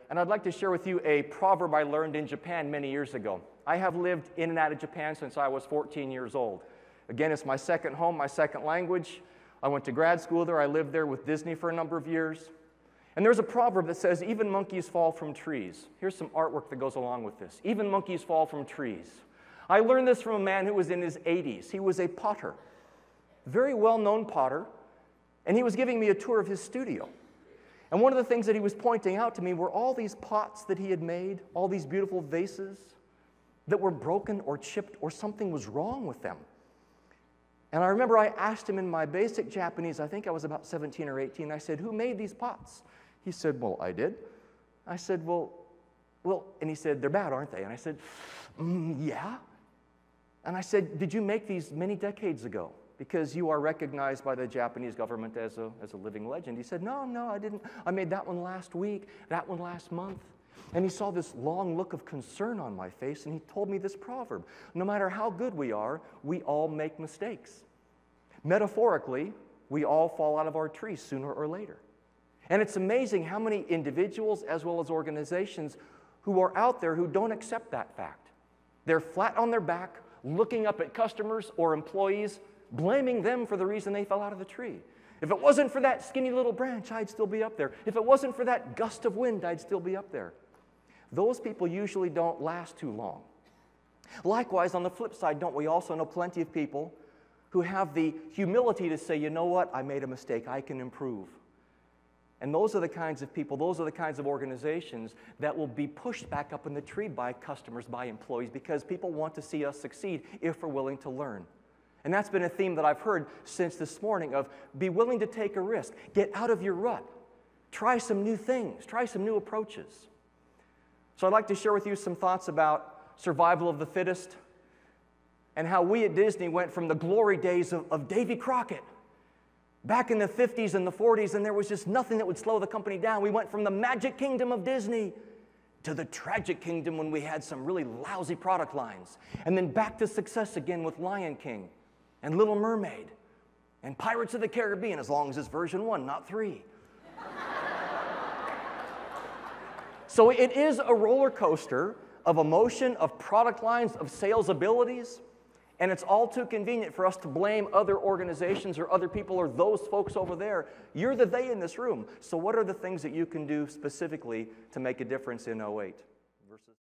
and I'd like to share with you a proverb I learned in Japan many years ago. I have lived in and out of Japan since I was 14 years old. Again, it's my second home, my second language. I went to grad school there. I lived there with Disney for a number of years. And there's a proverb that says, even monkeys fall from trees. Here's some artwork that goes along with this. Even monkeys fall from trees. I learned this from a man who was in his 80s. He was a potter, very well-known potter, and he was giving me a tour of his studio. And one of the things that he was pointing out to me were all these pots that he had made, all these beautiful vases that were broken or chipped or something was wrong with them. And I remember I asked him in my basic Japanese, I think I was about 17 or 18, I said, who made these pots? He said, well, I did. I said, well, and he said, they're bad, aren't they? And I said, yeah. And I said, did you make these many decades ago? Because you are recognized by the Japanese government as a living legend. He said, no, I didn't. I made that one last week, that one last month. And he saw this long look of concern on my face, and he told me this proverb. No matter how good we are, we all make mistakes. Metaphorically, we all fall out of our trees sooner or later. And it's amazing how many individuals as well as organizations who are out there who don't accept that fact. They're flat on their back, looking up at customers or employees, blaming them for the reason they fell out of the tree. If it wasn't for that skinny little branch, I'd still be up there. If it wasn't for that gust of wind, I'd still be up there. Those people usually don't last too long. Likewise, on the flip side, don't we also know plenty of people who have the humility to say, you know what, I made a mistake, I can improve. And those are the kinds of people, those are the kinds of organizations that will be pushed back up in the tree by customers, by employees, because people want to see us succeed if we're willing to learn. And that's been a theme that I've heard since this morning of be willing to take a risk, get out of your rut, try some new things, try some new approaches. So I'd like to share with you some thoughts about survival of the fittest and how we at Disney went from the glory days of Davy Crockett back in the 50s and the 40s, and there was just nothing that would slow the company down. We went from the magic kingdom of Disney to the tragic kingdom when we had some really lousy product lines, and then back to success again with Lion King and Little Mermaid and Pirates of the Caribbean, as long as it's version 1, not 3. So it is a roller coaster of emotion, of product lines, of sales abilities, and it's all too convenient for us to blame other organizations or other people or those folks over there. You're the they in this room. So what are the things that you can do specifically to make a difference in 08? Versus